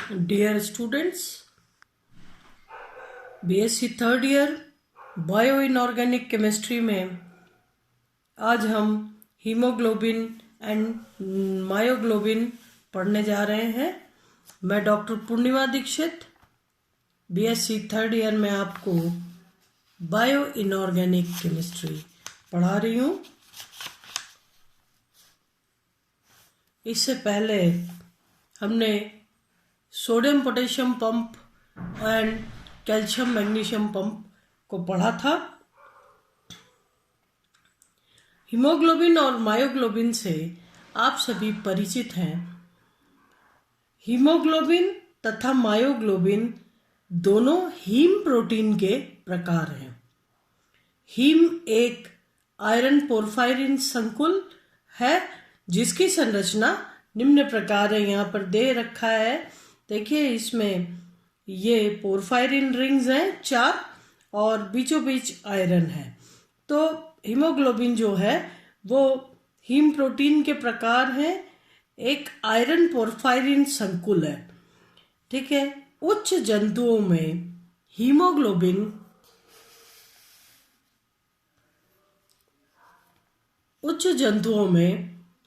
Dear students, BSc third year bio inorganic chemistry में आज हम हीमोग्लोबिन एंड मायोग्लोबिन पढ़ने जा रहे हैं। मैं डॉक्टर पूर्णिमा दीक्षित BSc थर्ड ईयर में आपको बायो इनऑर्गेनिक केमिस्ट्री पढ़ा रही हूँ। इससे पहले हमने sodium potassium pump and calcium magnesium pump को पढ़ा था। हीमोग्लोबिन और मायोग्लोबिन से आप सभी परिचित हैं। हीमोग्लोबिन तथा मायोग्लोबिन दोनों हीम प्रोटीन के प्रकार हैं। हीम एक आयरन पोरफायरिन संकुल है जिसकी संरचना निम्न प्रकार है। यहाँ पर दे रखा है, देखिए इसमें ये पोरफायरिन रिंग्स हैं 4 और बीचों बीच आयरन है। तो हीमोग्लोबिन जो है वो हीम प्रोटीन के प्रकार है, एक आयरन पोरफायरिन संकुल है। ठीक है। उच्च जंतुओं में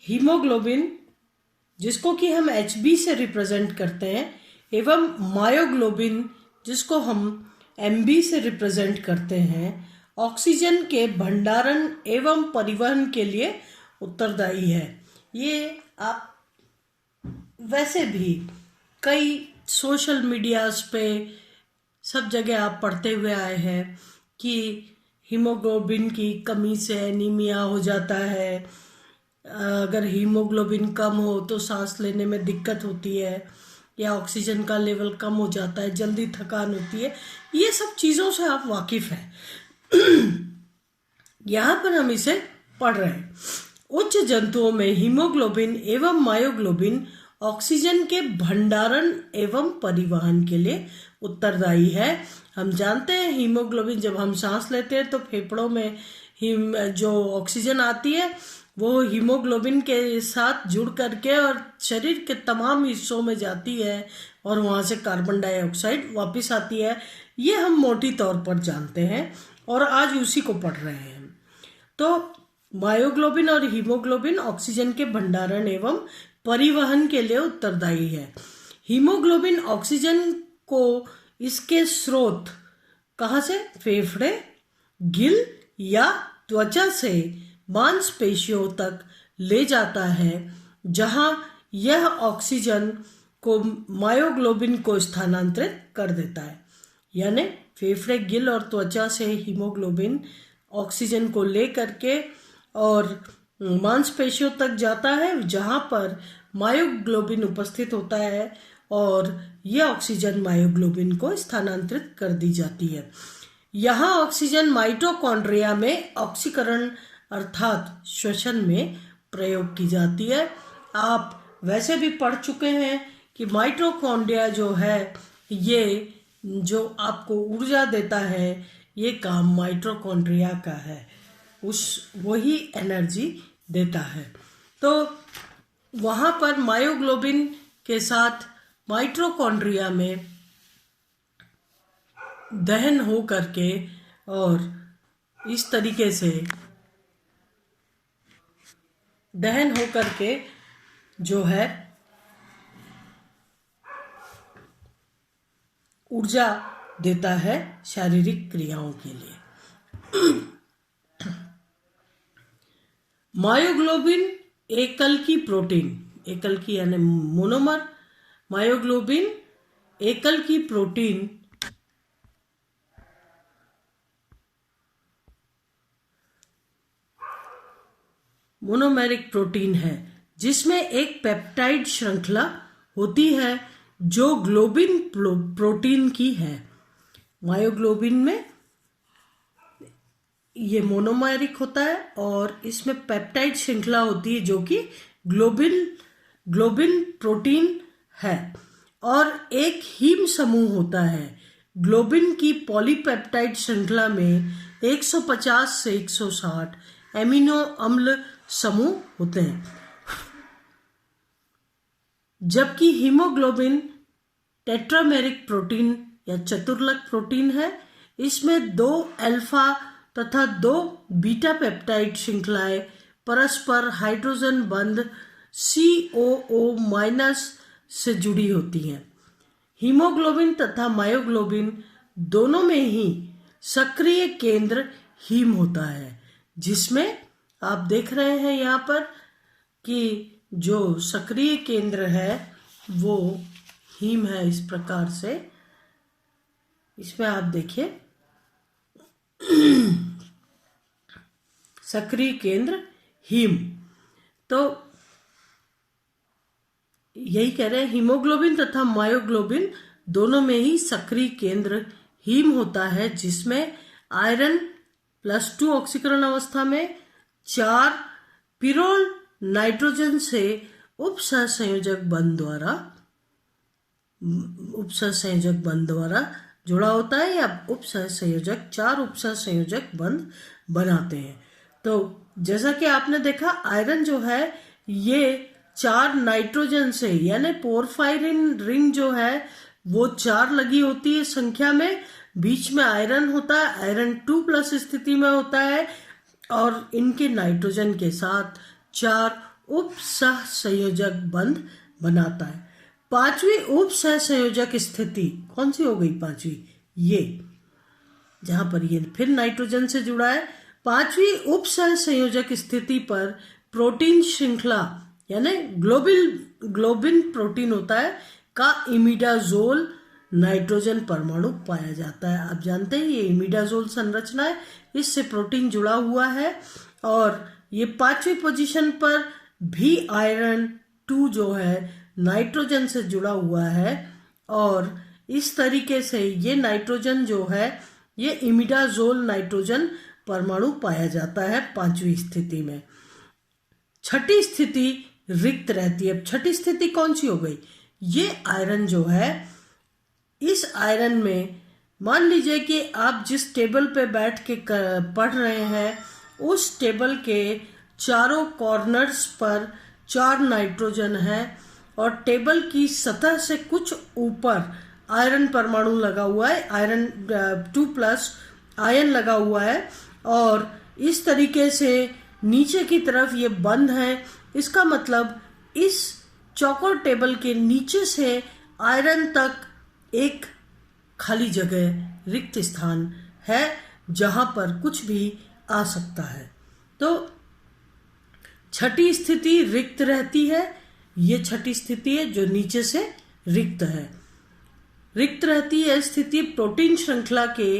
हीमोग्लोबिन जिसको कि हम Hb से रिप्रेजेंट करते हैं एवं मायोग्लोबिन जिसको हम Mb से रिप्रेजेंट करते हैं, ऑक्सीजन के भंडारण एवं परिवहन के लिए उत्तरदायी है। ये आप वैसे भी कई सोशल मीडियाज पे सब जगह आप पढ़ते हुए आए हैं कि हीमोग्लोबिन की कमी से एनीमिया हो जाता है, अगर हीमोग्लोबिन कम हो तो सांस लेने में दिक्कत होती है, या ऑक्सीजन का लेवल कम हो जाता है, जल्दी थकान होती है। ये सब चीज़ों से आप वाकिफ हैं। यहाँ पर हम इसे पढ़ रहे हैं। उच्च जंतुओं में हीमोग्लोबिन एवं मायोग्लोबिन ऑक्सीजन के भंडारण एवं परिवहन के लिए उत्तरदायी है। हम जानते हैं हीमोग्लोबिन जब हम सांस लेते हैं तो फेफड़ों में जो ऑक्सीजन आती है वो हीमोग्लोबिन के साथ जुड़ करके और शरीर के तमाम हिस्सों में जाती है और वहाँ से कार्बन डाइऑक्साइड वापस आती है। ये हम मोटी तौर पर जानते हैं और आज उसी को पढ़ रहे हैं। तो मायोग्लोबिन और हीमोग्लोबिन ऑक्सीजन के भंडारण एवं परिवहन के लिए उत्तरदायी है। हीमोग्लोबिन ऑक्सीजन को इसके स्रोत कहाँ से, फेफड़े, गिल या त्वचा से मांसपेशियों तक ले जाता है, जहां यह ऑक्सीजन को मायोग्लोबिन को स्थानांतरित कर देता है। यानी फेफड़े, गिल और त्वचा से हीमोग्लोबिन ऑक्सीजन को ले करके और मांसपेशियों तक जाता है, जहां पर मायोग्लोबिन उपस्थित होता है और यह ऑक्सीजन मायोग्लोबिन को स्थानांतरित कर दी जाती है। यहाँ ऑक्सीजन माइटोकॉन्ड्रिया में ऑक्सीकरण अर्थात श्वसन में प्रयोग की जाती है। आप वैसे भी पढ़ चुके हैं कि माइटोकॉन्ड्रिया जो है ये जो आपको ऊर्जा देता है, ये काम माइटोकॉन्ड्रिया का है, वही एनर्जी देता है। तो वहाँ पर मायोग्लोबिन के साथ माइटोकॉन्ड्रिया में दहन हो करके और इस तरीके से दहन हो करके जो है ऊर्जा देता है शारीरिक क्रियाओं के लिए। मायोग्लोबिन एकल की प्रोटीन, एकल की यानी मोनोमर, मायोग्लोबिन एकल की प्रोटीन मोनोमेरिक प्रोटीन है जिसमें एक पेप्टाइड श्रृंखला होती है जो ग्लोबिन प्रोटीन की है। मायोग्लोबिन में ये मोनोमेरिक होता है और इसमें पेप्टाइड श्रृंखला होती है जो कि ग्लोबिन प्रोटीन है, और एक हीम समूह होता है। ग्लोबिन की पॉलीपेप्टाइड श्रृंखला में 150 से 160 एमिनो अम्ल समूह होते हैं, जबकि हीमोग्लोबिन टेट्रामेरिक प्रोटीन या चतुर्लक प्रोटीन है। इसमें 2 अल्फा तथा 2 बीटा पेप्टाइड श्रृंखलाएं परस्पर हाइड्रोजन बंध COO- से जुड़ी होती हैं। हीमोग्लोबिन तथा मायोग्लोबिन दोनों में ही सक्रिय केंद्र हीम होता है, जिसमें आप देख रहे हैं यहाँ पर कि जो सक्रिय केंद्र है वो हीम है। इस प्रकार से इसमें आप देखिए सक्रिय केंद्र हीम। तो यही कह रहे हैं, हीमोग्लोबिन तथा मायोग्लोबिन दोनों में ही सक्रिय केंद्र हीम होता है, जिसमें आयरन +2 ऑक्सीकरण अवस्था में 4 पिरोल नाइट्रोजन से उपसहसंयोजक बंध द्वारा जुड़ा होता है, या 4 उपसहसंयोजक बंध बनाते हैं। तो जैसा कि आपने देखा, आयरन जो है ये 4 नाइट्रोजन से, यानी पोरफायरिन रिंग जो है वो 4 लगी होती है संख्या में, बीच में आयरन होता है, आयरन 2+ स्थिति में होता है, और इनके नाइट्रोजन के साथ 4 उपसहसंयोजक बंध बनाता है। 5वीं उपसहसंयोजक स्थिति कौन सी हो गई? 5वीं, ये जहां पर ये फिर नाइट्रोजन से जुड़ा है। 5वीं उपसहसंयोजक स्थिति पर प्रोटीन श्रृंखला यानी ग्लोबिन प्रोटीन होता है का इमिडाजोल नाइट्रोजन परमाणु पाया जाता है। आप जानते हैं ये इमिडाजोल संरचना है, इससे प्रोटीन जुड़ा हुआ है, और ये 5वीं पोजीशन पर भी आयरन 2 जो है नाइट्रोजन से जुड़ा हुआ है, और इस तरीके से ये नाइट्रोजन जो है ये इमिडाजोल नाइट्रोजन परमाणु पाया जाता है 5वीं स्थिति में। 6ठी स्थिति रिक्त रहती है। 6ठी स्थिति कौन सी हो गई? ये आयरन जो है, इस आयरन में मान लीजिए कि आप जिस टेबल पे बैठ के पढ़ रहे हैं उस टेबल के चारों कॉर्नर्स पर 4 नाइट्रोजन है, और टेबल की सतह से कुछ ऊपर आयरन परमाणु लगा हुआ है, आयरन 2+ आयन लगा हुआ है, और इस तरीके से नीचे की तरफ ये बंद है। इसका मतलब इस चौकोर टेबल के नीचे से आयरन तक एक खाली जगह, रिक्त स्थान है जहां पर कुछ भी आ सकता है। तो 6ठी स्थिति रिक्त रहती है। ये 6ठी स्थिति है जो नीचे से रिक्त है। रिक्त रहती है स्थिति प्रोटीन श्रृंखला के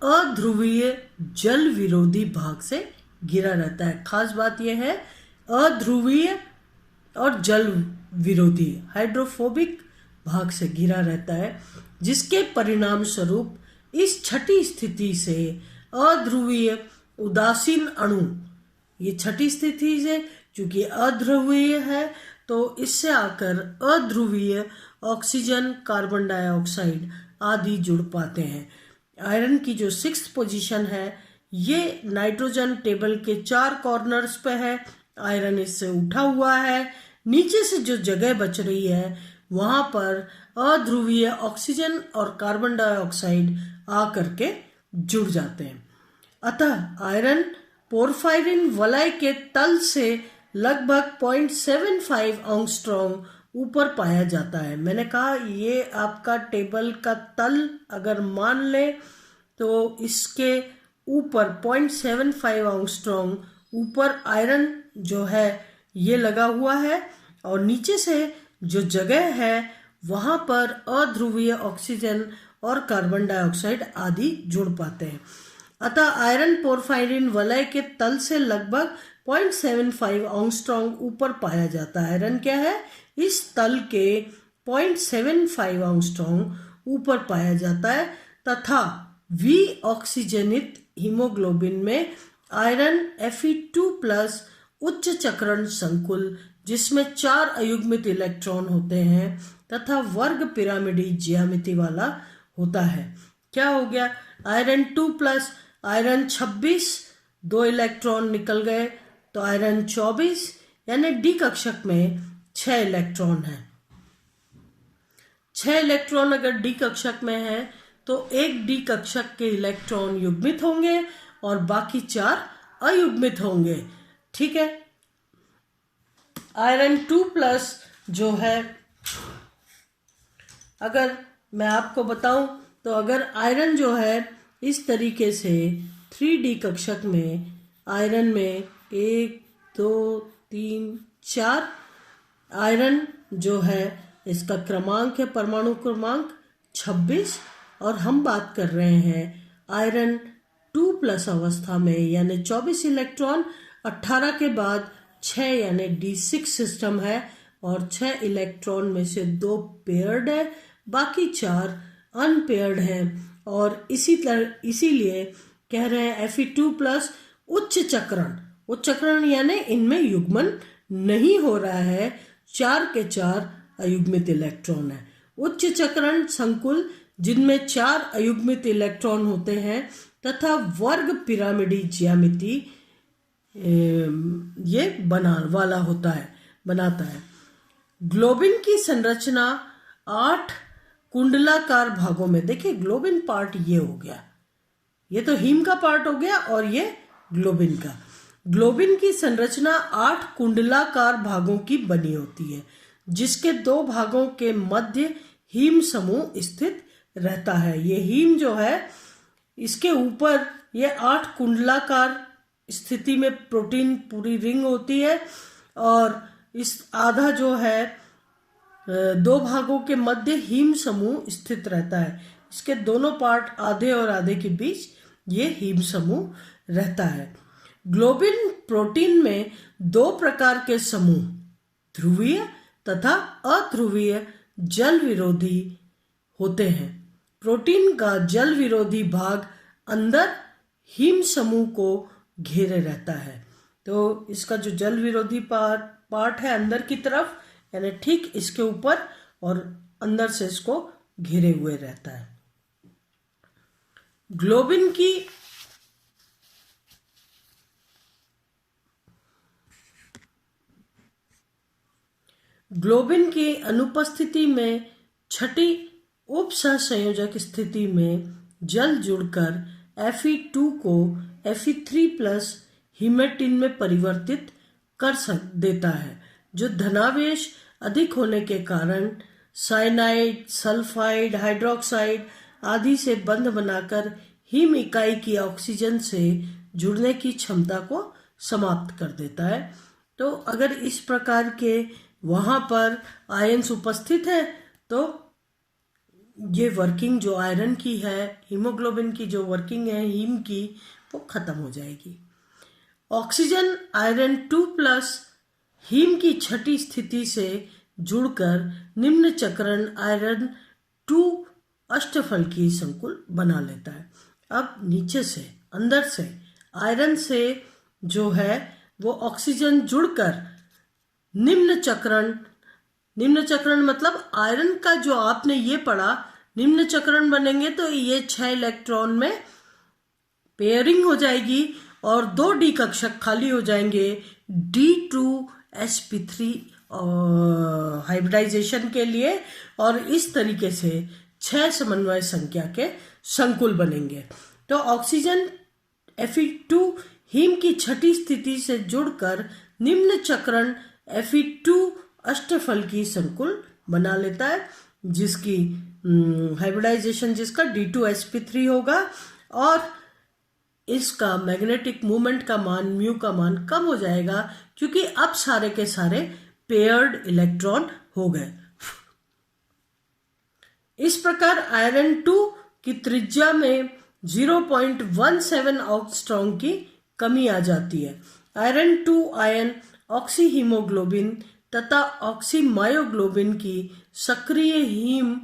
अध्रुवीय जल विरोधी भाग से घिरा रहता है। खास बात यह है अध्रुवीय और जल विरोधी हाइड्रोफोबिक भाग से घिरा रहता है, जिसके परिणाम स्वरूप इस 6ठी स्थिति से अध्रुवीय उदासीन अणु, ये 6ठी स्थिति से चूंकि अध्रुवीय है तो इससे आकर अध्रुवीय ऑक्सीजन, कार्बन डाइऑक्साइड आदि जुड़ पाते हैं। आयरन की जो 6th पोजीशन है ये नाइट्रोजन टेबल के 4 कॉर्नर्स पे है, आयरन इससे उठा हुआ है, नीचे से जो जगह बच रही है वहां पर अध्रुवीय ऑक्सीजन और कार्बन डाइऑक्साइड आकर के जुड़ जाते हैं। अतः आयरन पोरफायरिन वलय के तल से लगभग 0.75 एंगस्ट्रॉम ऊपर पाया जाता है। मैंने कहा ये आपका टेबल का तल अगर मान ले तो इसके ऊपर 0.75 एंगस्ट्रॉम ऊपर आयरन जो है ये लगा हुआ है, और नीचे से जो जगह है वहां पर अध्रुवीय ऑक्सीजन और कार्बन डाइऑक्साइड आदि जुड़ पाते हैं। अतः आयरन पोरफायरिन वलय के तल से लगभग 0.75 एंगस्ट्रॉम ऊपर पाया जाता है। आयरन क्या है? इस तल के 0.75 एंगस्ट्रॉम ऊपर पाया जाता है, तथा वी ऑक्सीजनित हीमोग्लोबिन में आयरन Fe2+ उच्च चक्रण संकुल, जिसमें 4 अयुग्मित इलेक्ट्रॉन होते हैं तथा वर्ग पिरामिडी ज्यामिति वाला होता है। क्या हो गया? आयरन 2+, आयरन 26, 2 इलेक्ट्रॉन निकल गए, तो आयरन 24 यानी डी कक्षक में 6 इलेक्ट्रॉन है। 6 इलेक्ट्रॉन अगर डी कक्षक में है तो एक डी कक्षक के इलेक्ट्रॉन युग्मित होंगे और बाकी 4 अयुग्मित होंगे। ठीक है। आयरन 2+ जो है, अगर मैं आपको बताऊं तो अगर आयरन जो है इस तरीके से 3D कक्षक में आयरन में 1 2 3 4 आयरन जो है इसका क्रमांक है, परमाणु क्रमांक 26, और हम बात कर रहे हैं आयरन 2+ अवस्था में, यानी 24 इलेक्ट्रॉन, 18 के बाद 6 यानी D6 सिस्टम है और 6 इलेक्ट्रॉन में से 2 पेयर्ड है, बाकी 4 अनपेयर्ड हैं। और इसीलिए कह रहे हैं Fe2+ उच्च चक्रण यानी इनमें युग्मन नहीं हो रहा है, 4 के 4 अयुग्मित इलेक्ट्रॉन है। उच्च चक्रण संकुल जिनमें 4 अयुग्मित इलेक्ट्रॉन होते हैं तथा वर्ग पिरामिडी ज्यामिति ये बनाता है। ग्लोबिन की संरचना 8 कुंडलाकार भागों में, देखिए ग्लोबिन पार्ट ये हो गया, ये तो हीम का पार्ट हो गया और ये ग्लोबिन का। ग्लोबिन की संरचना 8 कुंडलाकार भागों की बनी होती है, जिसके 2 भागों के मध्य हीम समूह स्थित रहता है। ये हीम जो है इसके ऊपर ये 8 कुंडलाकार स्थिति में प्रोटीन पूरी रिंग होती है और इस आधा जो है 2 भागों के मध्य हीम समूह स्थित रहता है। इसके दोनों पार्ट आधे और आधे के बीच ये हीम समूह रहता है। ग्लोबिन प्रोटीन में 2 प्रकार के समूह, ध्रुवीय तथा अध्रुवीय जल विरोधी होते हैं। प्रोटीन का जल विरोधी भाग अंदर हीम समूह को घेरे रहता है, तो इसका जो जल विरोधी पार्ट है अंदर की तरफ, यानी ठीक इसके ऊपर और अंदर से इसको घेरे हुए रहता है। ग्लोबिन की अनुपस्थिति में छठी उप सहसंयोजक स्थिति में जल जुड़कर Fe2 को Fe3+ हीमेटिन में परिवर्तित कर देता है, जो धनावेश अधिक होने के कारण साइनाइड, सल्फाइड, हाइड्रोक्साइड आदि से बंध बनाकर हीम इकाई की ऑक्सीजन से जुड़ने की क्षमता को समाप्त कर देता है। तो अगर इस प्रकार के वहाँ पर आयन्स उपस्थित है तो ये वर्किंग जो आयरन की है, हीमोग्लोबिन की जो वर्किंग है हीम की, वो खत्म हो जाएगी। ऑक्सीजन आयरन 2+ हीम की छठी स्थिति से जुड़कर निम्न चक्रण आयरन 2 अष्टफल की संकुल बना लेता है। अब नीचे से अंदर से आयरन से जो है वो ऑक्सीजन जुड़कर निम्न चक्रण मतलब आयरन का जो आपने ये पढ़ा, निम्न चक्रण बनेंगे तो ये 6 इलेक्ट्रॉन में पेयरिंग हो जाएगी और 2 डी कक्षक खाली हो जाएंगे D2sp3 हाइब्रिडाइजेशन के लिए, और इस तरीके से 6 समन्वय संख्या के संकुल बनेंगे। तो ऑक्सीजन Fe2 हीम की छठी स्थिति से जुड़कर निम्न चक्रण Fe2 अष्टफल की संकुल बना लेता है, जिसकी हाइब्रिडाइजेशन जिसका D2sp3 होगा और इसका मैग्नेटिक मोमेंट का मान, म्यू का मान कम हो जाएगा, क्योंकि अब सारे के सारे पेयर्ड इलेक्ट्रॉन हो गए। इस प्रकार आयरन 2 की त्रिज्या में 0.17 एंगस्ट्रॉम की कमी आ जाती है। आयरन 2 आयन ऑक्सी हीमोग्लोबिन तथा ऑक्सी मायोग्लोबिन की सक्रिय हीम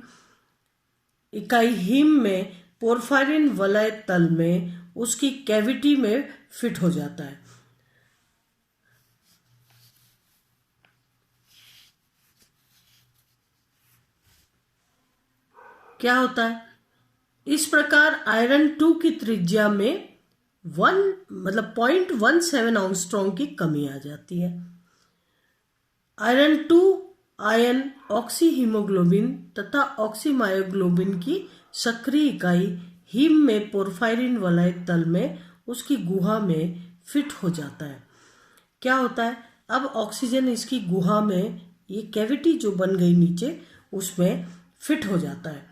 इकाई हीम में पोरफायरिन वलय तल में उसकी कैविटी में फिट हो जाता है। क्या होता है? इस प्रकार आयरन 2 की त्रिज्या में 0.17 एंगस्ट्रॉम की कमी आ जाती है। आयरन 2 आयन ऑक्सी हीमोग्लोबिन तथा ऑक्सी मायोग्लोबिन की सक्रिय इकाई हीम में पोरफायरिन वलय तल में उसकी गुहा में फिट हो जाता है। क्या होता है, अब ऑक्सीजन इसकी गुहा में, ये कैविटी जो बन गई नीचे, उसमें फिट हो जाता है।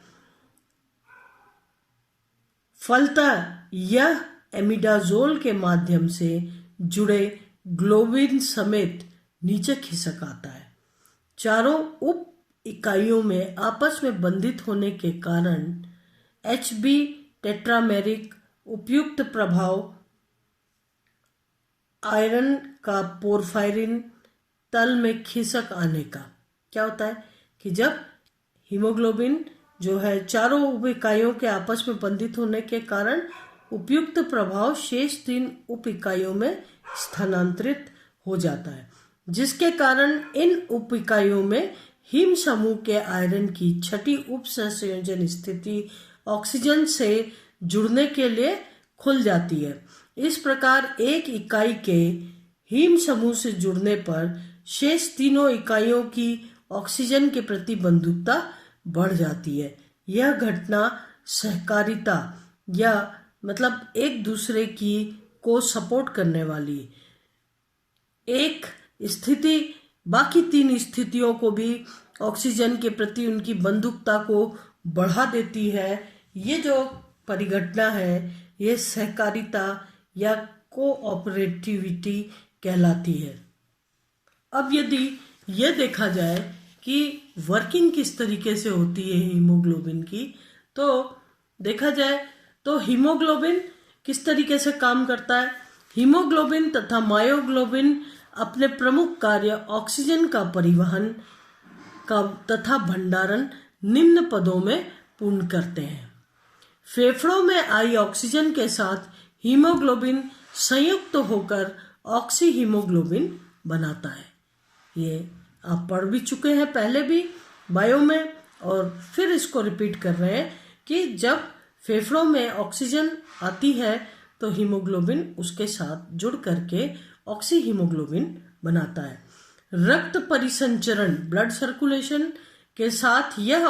फलतः यह एमिडाजोल के माध्यम से जुड़े ग्लोबिन समेत नीचे खिसक आता है। चारों उप इकाइयों में आपस में बंधित होने के कारण HB टेट्रामेरिक उपयुक्त प्रभाव आयरन का पोरफायरिन तल में खिसक आने का। क्या होता है कि जब हीमोग्लोबिन जो है चारों उप इकाइयों के आपस में बंधित होने के कारण उपयुक्त प्रभाव शेष 3 उप इकाइयों में स्थानांतरित हो जाता है, जिसके कारण इन उप इकाइयों में हीम समूह के आयरन की छठी उप संयोजन स्थिति ऑक्सीजन से जुड़ने के लिए खुल जाती है। इस प्रकार एक इकाई के हीम समूह से जुड़ने पर शेष तीनों इकाइयों की ऑक्सीजन के प्रति बंधुकता बढ़ जाती है। यह घटना सहकारिता या मतलब एक दूसरे की को सपोर्ट करने वाली एक स्थिति बाकी 3 स्थितियों को भी ऑक्सीजन के प्रति उनकी बंधुकता को बढ़ा देती है। ये जो परिघटना है ये सहकारिता या कोऑपरेटिविटी कहलाती है। अब यदि यह देखा जाए कि वर्किंग किस तरीके से होती है हीमोग्लोबिन की, तो देखा जाए तो हीमोग्लोबिन किस तरीके से काम करता है। हीमोग्लोबिन तथा मायोग्लोबिन अपने प्रमुख कार्य ऑक्सीजन का परिवहन का तथा भंडारण निम्न पदों में पूर्ण करते हैं। फेफड़ों में आई ऑक्सीजन के साथ हीमोग्लोबिन संयुक्त होकर ऑक्सी हीमोग्लोबिन बनाता है। ये आप पढ़ भी चुके हैं पहले भी बायो में, और फिर इसको रिपीट कर रहे हैं कि जब फेफड़ों में ऑक्सीजन आती है तो हीमोग्लोबिन उसके साथ जुड़ करके ऑक्सी हीमोग्लोबिन बनाता है। रक्त परिसंचरण ब्लड सर्कुलेशन के साथ यह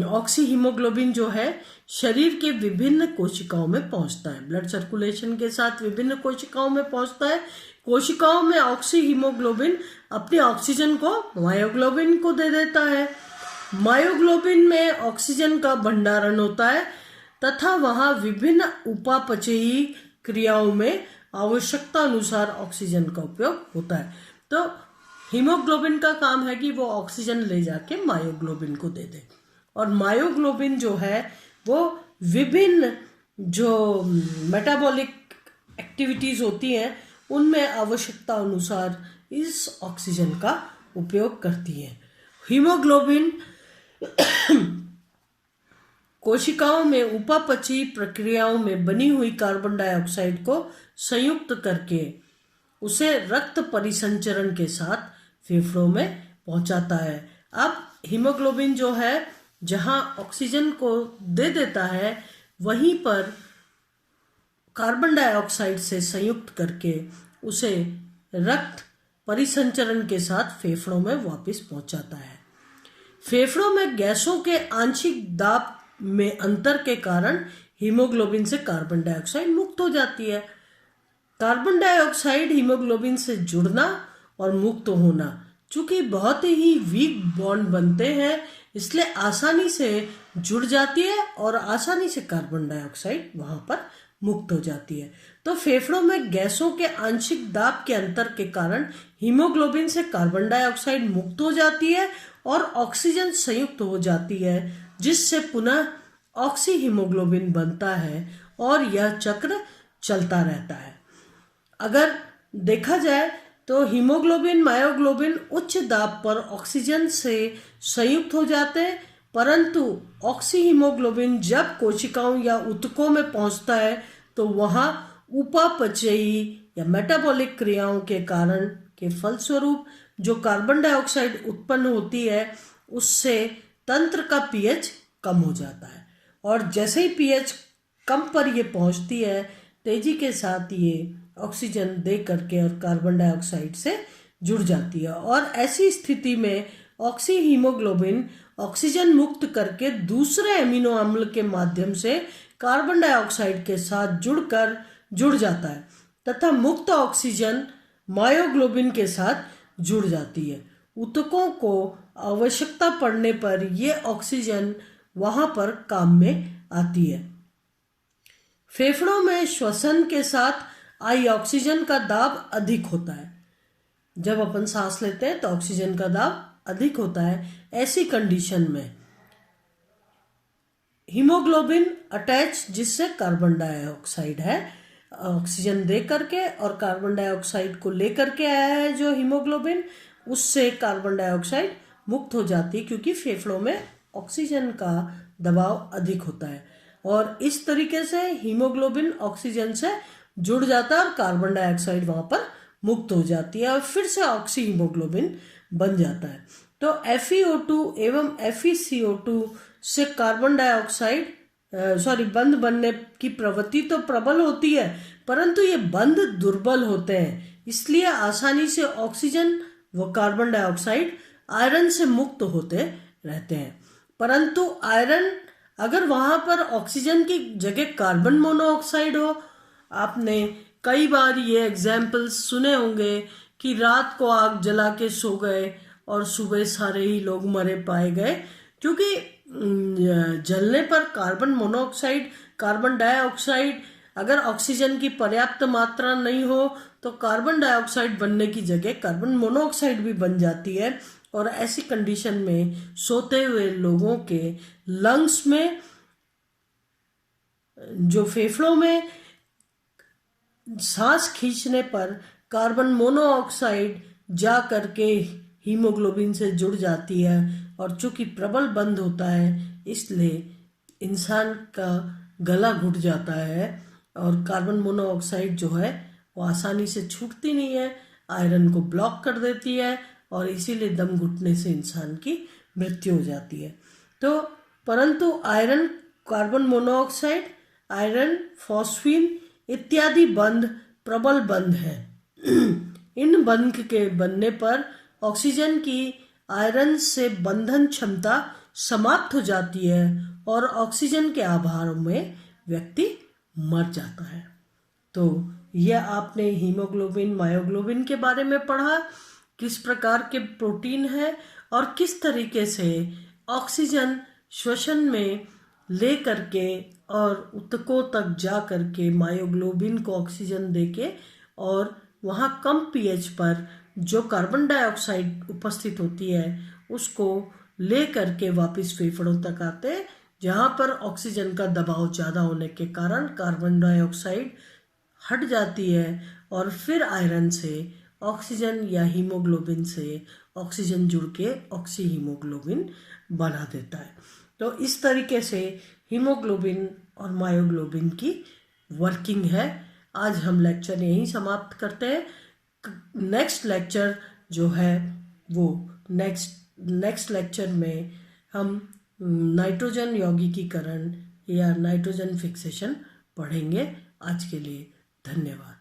ऑक्सी हीमोग्लोबिन जो है शरीर के विभिन्न कोशिकाओं में पहुंचता है। ब्लड सर्कुलेशन के साथ विभिन्न कोशिकाओं में पहुंचता है। कोशिकाओं में ऑक्सी हीमोग्लोबिन अपनी ऑक्सीजन को मायोग्लोबिन को दे देता है। मायोग्लोबिन में ऑक्सीजन का भंडारण होता है तथा वहां विभिन्न उपापचयी क्रियाओं में आवश्यकता अनुसार ऑक्सीजन का उपयोग होता है। तो हीमोग्लोबिन का काम है कि वो ऑक्सीजन ले जाके मायोग्लोबिन को दे दे, और मायोग्लोबिन जो है वो विभिन्न जो मेटाबॉलिक एक्टिविटीज होती हैं उनमें आवश्यकता अनुसार इस ऑक्सीजन का उपयोग करती है। हीमोग्लोबिन कोशिकाओं में उपापचयी प्रक्रियाओं में बनी हुई कार्बन डाइऑक्साइड को संयुक्त करके उसे रक्त परिसंचरण के साथ फेफड़ों में पहुंचाता है। अब हीमोग्लोबिन जो है जहां ऑक्सीजन को दे देता है वहीं पर कार्बन डाइऑक्साइड से संयुक्त करके उसे रक्त परिसंचरण के साथ फेफड़ों में वापस पहुंचाता है। फेफड़ों में गैसों के आंशिक दाब में अंतर के कारण हीमोग्लोबिन से कार्बन डाइऑक्साइड मुक्त हो जाती है। कार्बन डाइऑक्साइड हीमोग्लोबिन से जुड़ना और मुक्त होना चूंकि बहुत ही वीक बॉन्ड बनते हैं इसलिए आसानी से जुड़ जाती है और आसानी से कार्बन डाइऑक्साइड वहां पर मुक्त हो जाती है। तो फेफड़ों में गैसों के आंशिक दाब के अंतर के कारण हीमोग्लोबिन से कार्बन डाइऑक्साइड मुक्त हो जाती है और ऑक्सीजन संयुक्त हो जाती है, जिससे पुनः ऑक्सी हीमोग्लोबिन बनता है और यह चक्र चलता रहता है। अगर देखा जाए तो हीमोग्लोबिन मायोग्लोबिन उच्च दाब पर ऑक्सीजन से संयुक्त हो जाते हैं, परंतु ऑक्सी हीमोग्लोबिन जब कोशिकाओं या ऊतकों में पहुंचता है तो वहां उपापचयी या मेटाबॉलिक क्रियाओं के कारण के फलस्वरूप जो कार्बन डाइऑक्साइड उत्पन्न होती है उससे तंत्र का पीएच कम हो जाता है, और जैसे ही पीएच कम पर ये पहुंचती है तेजी के साथ ये ऑक्सीजन दे करके और कार्बन डाइऑक्साइड से जुड़ जाती है और ऐसी स्थिति में ऑक्सी हीमोग्लोबिन ऑक्सीजन मुक्त करके दूसरे एमिनो अम्ल के माध्यम से कार्बन डाइऑक्साइड के साथ जुड़ जाता है तथा मुक्त ऑक्सीजन मायोग्लोबिन के साथ जुड़ जाती है। ऊतकों को आवश्यकता पड़ने पर यह ऑक्सीजन वहां पर काम में आती है। फेफड़ों में श्वसन के साथ आई ऑक्सीजन का दाब अधिक होता है। जब अपन सांस लेते हैं तो ऑक्सीजन का दाब अधिक होता है। ऐसी कंडीशन में हीमोग्लोबिन अटैच, जिससे कार्बन डाइऑक्साइड है, ऑक्सीजन दे करके और कार्बन डाइऑक्साइड को लेकर के आया है जो हीमोग्लोबिन, उससे कार्बन डाइऑक्साइड मुक्त हो जाती है क्योंकि फेफड़ों में ऑक्सीजन का दबाव अधिक होता है और इस तरीके से हीमोग्लोबिन ऑक्सीजन से जुड़ जाता है और कार्बन डाइऑक्साइड वहां पर मुक्त हो जाती है और फिर से ऑक्सी हीमोग्लोबिन बन जाता है। तो FeO2 एवं FeCO2 से कार्बन डाइऑक्साइड बंध बनने की प्रवृत्ति तो प्रबल होती है, परंतु ये बंध दुर्बल होते हैं, इसलिए आसानी से ऑक्सीजन व कार्बन डाइऑक्साइड आयरन से मुक्त होते रहते हैं। परंतु आयरन अगर वहां पर ऑक्सीजन की जगह कार्बन मोनोऑक्साइड हो, आपने कई बार ये एग्जाम्पल्स सुने होंगे कि रात को आग जला के सो गए और सुबह सारे ही लोग मरे पाए गए, क्योंकि जलने पर कार्बन मोनोऑक्साइड, कार्बन डाइऑक्साइड, अगर ऑक्सीजन की पर्याप्त मात्रा नहीं हो तो कार्बन डाइऑक्साइड बनने की जगह कार्बन मोनोऑक्साइड भी बन जाती है और ऐसी कंडीशन में सोते हुए लोगों के लंग्स में, जो फेफड़ों में सांस खींचने पर कार्बन मोनोऑक्साइड जा करके हीमोग्लोबिन से जुड़ जाती है और चूंकि प्रबल बंध होता है इसलिए इंसान का गला घुट जाता है और कार्बन मोनोऑक्साइड जो है वो आसानी से छूटती नहीं है, आयरन को ब्लॉक कर देती है और इसीलिए दम घुटने से इंसान की मृत्यु हो जाती है। तो परंतु iron, carbon monoxide, iron, phosphine इत्यादि बंध प्रबल बंध है। इन बंध के बनने पर ऑक्सीजन की आयरन से बंधन क्षमता समाप्त हो जाती है और ऑक्सीजन के अभाव में व्यक्ति मर जाता है। तो यह आपने हीमोग्लोबिन, मायोग्लोबिन के बारे में पढ़ा, किस प्रकार के प्रोटीन है और किस तरीके से ऑक्सीजन श्वसन में ले करके और ऊतकों तक जा करके मायोग्लोबिन को ऑक्सीजन देके और वहाँ कम पीएच पर जो कार्बन डाइऑक्साइड उपस्थित होती है उसको ले करके वापस फेफड़ों तक आते हैं, जहाँ पर ऑक्सीजन का दबाव ज़्यादा होने के कारण कार्बन डाइऑक्साइड हट जाती है और फिर आयरन से ऑक्सीजन या हीमोग्लोबिन से ऑक्सीजन जुड़ के ऑक्सी हीमोग्लोबिन बना देता है। तो इस तरीके से हीमोग्लोबिन और मायोग्लोबिन की वर्किंग है। आज हम लेक्चर यहीं समाप्त करते हैं। नेक्स्ट लेक्चर जो है वो नेक्स्ट लेक्चर में हम नाइट्रोजन यौगिकीकरण या नाइट्रोजन फिक्सेशन पढ़ेंगे। आज के लिए धन्यवाद।